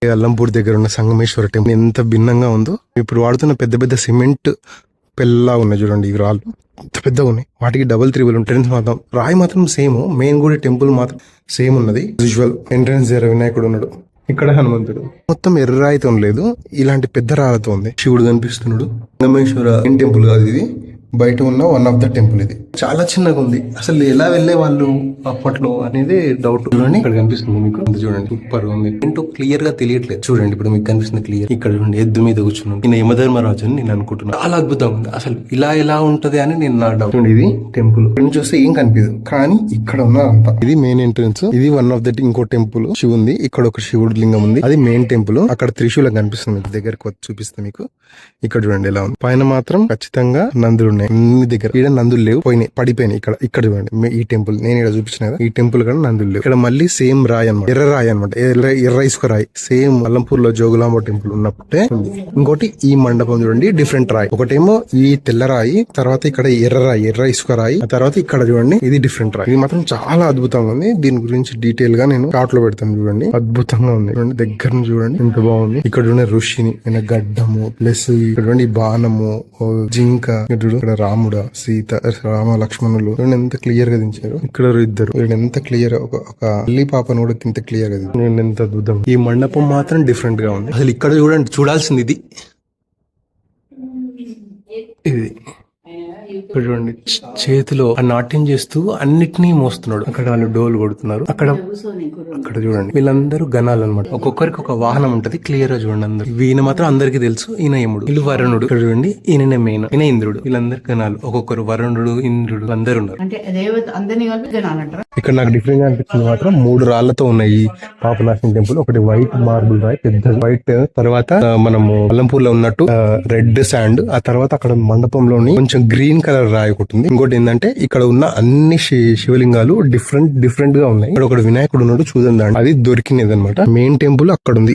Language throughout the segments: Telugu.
అల్లంపూర్ దగ్గర ఉన్న సంగమేశ్వర టెంపుల్ ఎంత భిన్నంగా ఉందో. ఇప్పుడు వాడుతున్న పెద్ద పెద్ద సిమెంట్ పెళ్ళలా ఉన్నాయి చూడండి. ఈ రాళ్ళు ఎంత పెద్దగా ఉన్నాయి. వాటికి డబుల్ త్రిబుల్ ఎంట్రెన్స్ మాత్రం రాయి మాత్రం సేమ్. మెయిన్ గుడి టెంపుల్ మాత్రం సేమ్ ఉన్నది. యూజువల్ ఎంట్రెన్స్ దగ్గర వినాయకుడు ఉన్నాడు. ఇక్కడ హనుమంతుడు. మొత్తం ఎర్ర రాయితో లేదు, ఇలాంటి పెద్ద రాళ్ళతో ఉంది. శివుడు కనిపిస్తున్నాడు. సంగమేశ్వర టెంపుల్ కాదు ఇది, బయట ఉన్న వన్ ఆఫ్ ద టెంపుల్. ఇది చాలా చిన్నగా ఉంది. అసలు ఎలా వెళ్లే వాళ్ళు అప్పట్లో అనేది డౌట్. చూడండి ఇక్కడ కనిపిస్తుంది మీకు, చూడండి సూపర్ ఉంది. ఏంటో క్లియర్ గా తెలియట్లేదు. చూడండి ఇప్పుడు మీకు కనిపిస్తుంది క్లియర్. ఇక్కడ చూడండి ఎద్దు మీద కూర్చున్నాను. నేను యమధర్మరాజు అని నేను అనుకుంటున్నాను. చాలా అద్భుతంగా ఉంది. అసలు ఇలా ఎలా ఉంటది అని నేను నా డౌట్. ఇది టెంపుల్ ఇక్కడ చూస్తే ఏం కనిపించదు, కానీ ఇక్కడ ఉన్న అంతా. ఇది మెయిన్ ఎంట్రన్స్. ఇది వన్ ఆఫ్ ద ఇంకో టెంపుల్ శివుంది. ఇక్కడ ఒక శివుడు లింగం ఉంది, అది మెయిన్ టెంపుల్. అక్కడ త్రిశూలం కనిపిస్తుంది మీకు, దగ్గరకు చూపిస్తే మీకు. ఇక్కడ చూడండి ఎలా ఉంది. పైన మాత్రం ఖచ్చితంగా నందులు ఉన్నాయి అన్ని దగ్గర. ఇక్కడ నందులు లేవు, పోయినాయి, పడిపోయినాయి. ఇక్కడ చూడండి ఈ టెంపుల్ నేను ఇక్కడ చూపించిన కదా, ఈ టెంపుల్ కూడా నందులు లేవు. ఇక్కడ మళ్ళీ సేమ్ రాయి అనమాట, ఎర్ర రాయి అనమాట, ఎర్ర ఇసుక రాయి. సేమ్ అల్లంపూర్ లో జోగులాంబ టెంపుల్ ఉన్నప్పుడే ఇంకోటి ఈ మండపం చూడండి, డిఫరెంట్ రాయి. ఒకటేమో ఈ తెల్ల రాయి, తర్వాత ఇక్కడ ఎర్ర రాయి, ఎర్ర ఇసుక రాయి, ఆ తర్వాత ఇక్కడ చూడండి ఇది డిఫరెంట్ రాయి. ఇది మాత్రం చాలా అద్భుతంగా ఉంది. దీని గురించి డీటెయిల్ గా నేను కార్ట్ లో పెడతాను చూడండి. అద్భుతంగా ఉంది చూడండి, దగ్గర నుంచి చూడండి ఎంత బాగుంది. ఇక్కడ చూడండి ఋషిని గడ్డము, ప్లస్ ఇక్కడ చూడండి బాణము, జింక, ఇక్కడ రాముడ, సీత, రామ లక్ష్మణులు ఎంత క్లియర్ గా దించారు. ఇక్కడ ఇద్దరు ఎంత క్లియర్, ఒక అల్లి పాపను కూడా ఇంత క్లియర్ గా దించారు. ఎంత అద్భుతం. ఈ మండపం మాత్రం డిఫరెంట్ గా ఉంది. అసలు ఇక్కడ చూడండి, చూడాల్సింది ఇది. ఇది ఇక్కడ చూడండి చేతిలో నాట్యం చేస్తూ అన్నిటినీ మోస్తున్నాడు. అక్కడ వాళ్ళు డోలు కొడుతున్నారు. అక్కడ చూడండి వీళ్ళందరూ గణాలు అనమాట. ఒక్కొక్కరికి ఒక వాహనం ఉంటది. క్లియర్ గా చూడండి అందరు. ఈయన మాత్రం అందరికి తెలుసు, ఈయన యముడు, వీళ్ళు వరుణుడు. ఇక్కడ చూడండి ఈయననే మెయిన్, ఈయన ఇంద్రుడు. వీళ్ళందరూ గణాలు, ఒక్కొక్కరు వరుణుడు, ఇంద్రుడు అందరు ఉన్నారు. ఇక్కడ నాకు డిఫరెంట్ గా అనిపించింది మాత్రం 3 రాళ్లతో ఉన్నాయి ఈ పాపనాశనం టెంపుల్. ఒకటి వైట్ మార్బుల్ రాయి, పెద్ద వైట్, తర్వాత మనము అల్లంపూర్ లో ఉన్నట్టు రెడ్ శాండ్, ఆ తర్వాత అక్కడ మండపంలోని కొంచెం గ్రీన్ కలర్ రాయి ఒకటి ఉంది. ఇంకోటి ఏంటంటే ఇక్కడ ఉన్న అన్ని శివలింగాలు డిఫరెంట్ గా ఉన్నాయి. ఇక్కడ ఒక వినాయకుడు ఉన్నాడు చూడండి, అది దొరికినది అనమాట. మెయిన్ టెంపుల్ అక్కడ ఉంది.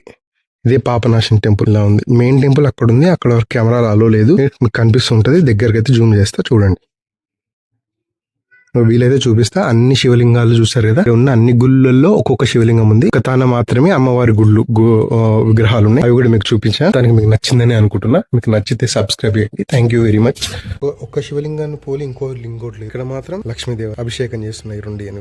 ఇదే పాపనాశనం టెంపుల్ లా ఉంది. మెయిన్ టెంపుల్ అక్కడ ఉంది. అక్కడ కెమెరాలు అలో లేదు, మీకు కనిపిస్తుంటది. దగ్గరికి అయితే జూమ్ చేస్తా చూడండి. వీలైతే చూపిస్తా. అన్ని శివలింగాలు చూసారు కదా, ఉన్న అన్ని గుళ్ళల్లో ఒక్కొక్క శివలింగం ఉంది. ఒక తాన మాత్రమే అమ్మవారి గుళ్ళు విగ్రహాలు ఉన్నాయి. అవి కూడా మీకు చూపించా. దానికి మీకు నచ్చిందని అనుకుంటున్నా. మీకు నచ్చితే సబ్స్క్రైబ్ చేయండి. Thank you very much. ఒక్క శివలింగాన్ని పోలి ఇంకో లింగోట్లు. ఇక్కడ మాత్రం లక్ష్మీదేవి అభిషేకం చేస్తున్నాయి 2